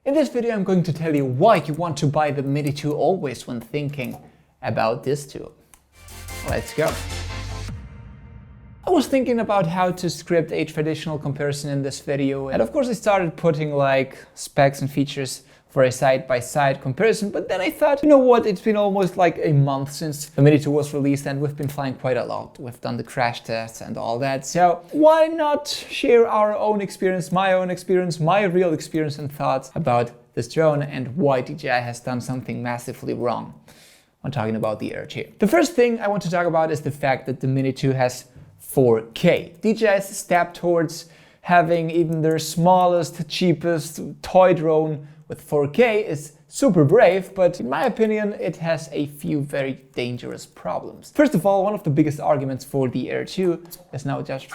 In this video I'm going to tell you why you want to buy the Mini 2 always when thinking about this tool. Let's go. I was thinking about how to script a traditional comparison in this video, and of course I started putting like specs and features for a side-by-side comparison, but then I thought, you know what, it's been almost like a month since the Mini 2 was released and we've been flying quite a lot. We've done the crash tests and all that, so why not share our own experience, my real experience and thoughts about this drone and why DJI has done something massively wrong when talking about the Air 2. The first thing I want to talk about is the fact that the Mini 2 has 4K. DJI's step towards having even their smallest, cheapest toy drone with 4K is super brave, but in my opinion it has a few very dangerous problems. First of all, one of the biggest arguments for the Air 2 is now just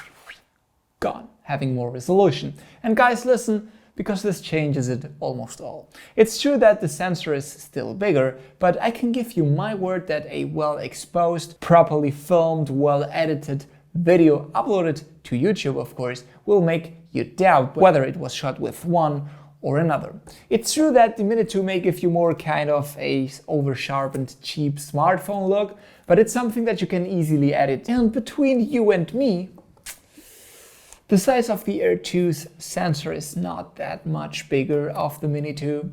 gone, having more resolution. And guys, listen, because this changes it almost all. It's true that the sensor is still bigger, but I can give you my word that a well-exposed, properly filmed, well-edited video uploaded to YouTube, of course, will make you doubt whether it was shot with one or another. It's true that the Mini 2 may give you more kind of a over-sharpened, cheap smartphone look, but it's something that you can easily edit. And between you and me, the size of the Air 2's sensor is not that much bigger of the Mini 2.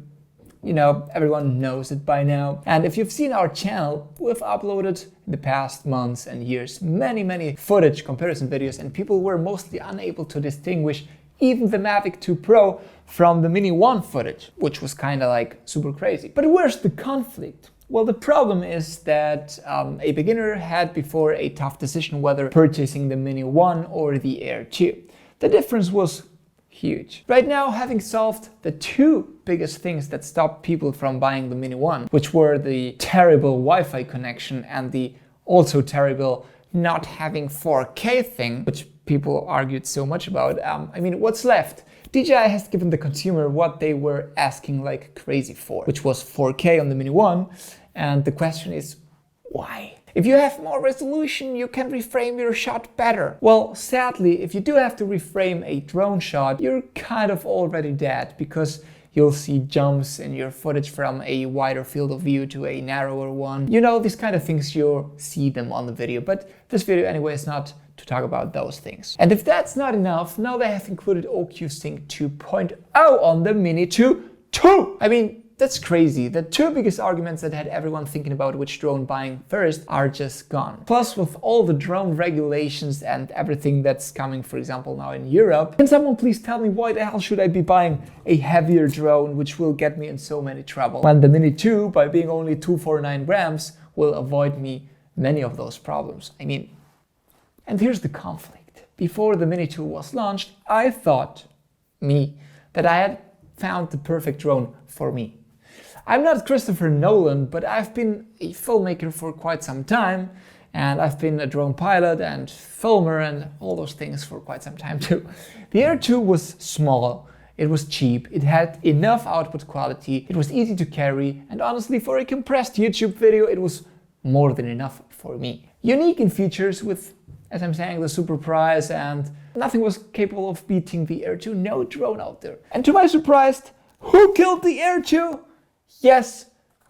You know, everyone knows it by now. And if you've seen our channel, we've uploaded in the past months and years many footage comparison videos, and people were mostly unable to distinguish even the Mavic 2 Pro from the Mini 1 footage, which was kind of like super crazy. But where's the conflict? Well, the problem is that a beginner had before a tough decision whether purchasing the Mini 1 or the Air 2. The difference was huge. Right now, having solved the two biggest things that stopped people from buying the Mini 1, which were the terrible Wi-Fi connection and the also terrible not having 4K thing, which people argued so much about, I mean, what's left? DJI has given the consumer what they were asking like crazy for, which was 4K on the Mini 1, and the question is, why? If you have more resolution, you can reframe your shot better. Well, sadly, if you do have to reframe a drone shot, you're kind of already dead, because you'll see jumps in your footage from a wider field of view to a narrower one. You know, these kind of things, you'll see them on the video, but this video anyway is not to talk about those things. And if that's not enough, now they have included OQ Sync 2.0 on the Mini 2 too! I mean, that's crazy. The two biggest arguments that had everyone thinking about which drone buying first are just gone. Plus, with all the drone regulations and everything that's coming, for example, now in Europe, can someone please tell me why the hell should I be buying a heavier drone which will get me in so many trouble, when the Mini 2, by being only 249 grams, will avoid me many of those problems? I mean, and here's the conflict. Before the Mini 2 was launched, I thought, that I had found the perfect drone for me. I'm not Christopher Nolan, but I've been a filmmaker for quite some time, and I've been a drone pilot and filmer and all those things for quite some time too. The Air 2 was small, it was cheap, it had enough output quality, it was easy to carry, and honestly, for a compressed YouTube video, it was more than enough for me. Unique in features with, as I'm saying, the super price, and nothing was capable of beating the Air 2, no drone out there. And to my surprise, who killed the Air 2? Yes,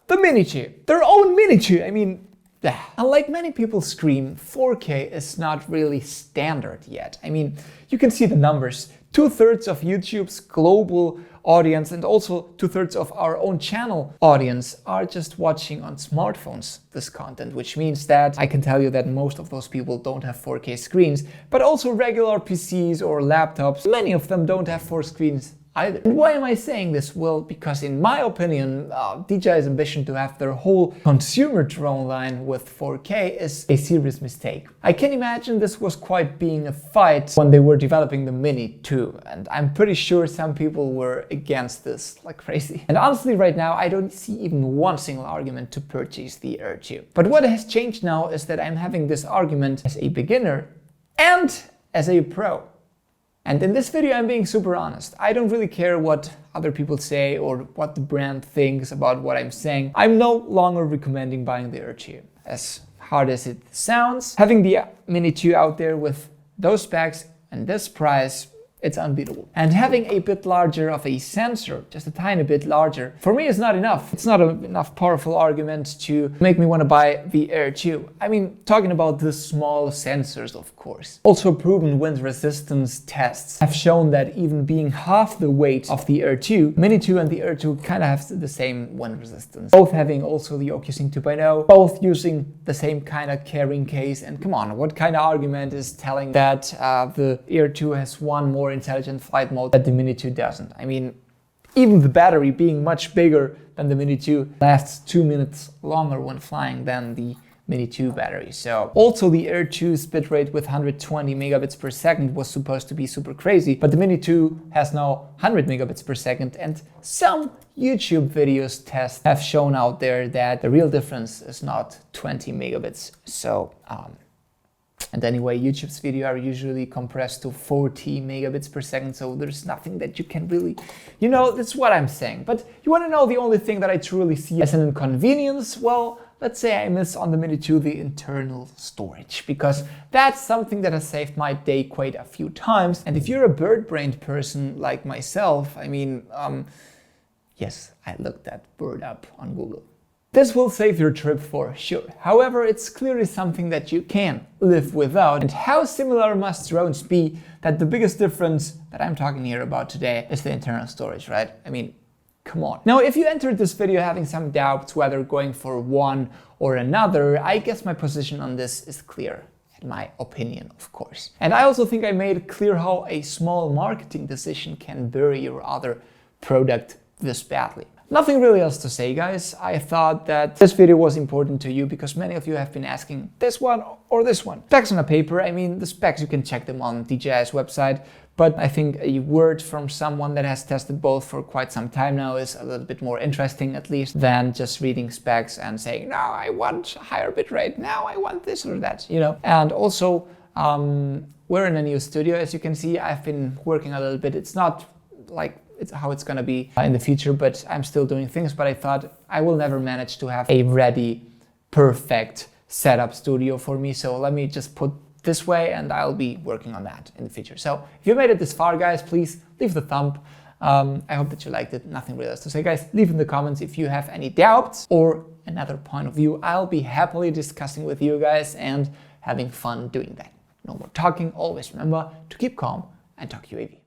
the Mini 2. Their own Mini 2. I mean, unlike many people scream, 4K is not really standard yet. I mean, you can see the numbers. 2/3 of YouTube's global audience and also 2/3 of our own channel audience are just watching on smartphones this content, which means that I can tell you that most of those people don't have 4K screens, but also regular PCs or laptops. Many of them don't have 4 screens either. And why am I saying this? Well, because in my opinion, DJI's ambition to have their whole consumer drone line with 4K is a serious mistake. I can imagine this was quite being a fight when they were developing the Mini 2, and I'm pretty sure some people were against this like crazy. And honestly, right now, I don't see even one single argument to purchase the Air 2. But what has changed now is that I'm having this argument as a beginner and as a pro. And in this video, I'm being super honest. I don't really care what other people say or what the brand thinks about what I'm saying. I'm no longer recommending buying the Air 2. As hard as it sounds, having the Mini 2 out there with those specs and this price it's unbeatable. And having a bit larger of a sensor, just a tiny bit larger, for me is not enough. It's not enough powerful argument to make me want to buy the Air 2. I mean, talking about the small sensors, of course. Also proven wind resistance tests have shown that even being half the weight of the Air 2, Mini 2 and the Air 2 kind of have the same wind resistance. Both having also the OcuSync 2.0, both using the same kind of carrying case. And come on, what kind of argument is telling that the Air 2 has one more intelligent flight mode that the Mini 2 doesn't? I mean, even the battery being much bigger than the Mini 2 lasts 2 minutes longer when flying than the Mini 2 battery. So also the Air 2's bitrate with 120 megabits per second was supposed to be super crazy, but the Mini 2 has now 100 megabits per second, and some YouTube videos tests have shown out there that the real difference is not 20 megabits. So and anyway, YouTube's video are usually compressed to 40 megabits per second, so there's nothing that you can really, you know, that's what I'm saying. But you want to know the only thing that I truly see as an inconvenience? Well, let's say I miss on the Mini 2 the internal storage, because that's something that has saved my day quite a few times. And if you're a bird-brained person like myself, I mean, yes, I looked that bird up on Google. This will save your trip for sure. However, it's clearly something that you can live without. And how similar must drones be that the biggest difference that I'm talking here about today is the internal storage, right? I mean, come on. Now, if you entered this video having some doubts whether going for one or another, I guess my position on this is clear, in my opinion, of course. And I also think I made clear how a small marketing decision can bury your other product this badly. Nothing really else to say, guys. I thought that this video was important to you because many of you have been asking this one or this one. Specs on a paper, I mean, the specs, you can check them on DJI's website, but I think a word from someone that has tested both for quite some time now is a little bit more interesting, at least, than just reading specs and saying, no, I want higher bitrate, now I want this or that, you know. And also, we're in a new studio, as you can see. I've been working a little bit. It's not like it's how it's gonna be in the future, but I'm still doing things. But I thought I will never manage to have a ready, perfect setup studio for me. So let me just put this way and I'll be working on that in the future. So if you made it this far, guys, please leave the thumb. I hope that you liked it. Nothing really else to say, guys. Leave in the comments if you have any doubts or another point of view. I'll be happily discussing with you guys and having fun doing that. No more talking. Always remember to keep calm and talk UAV.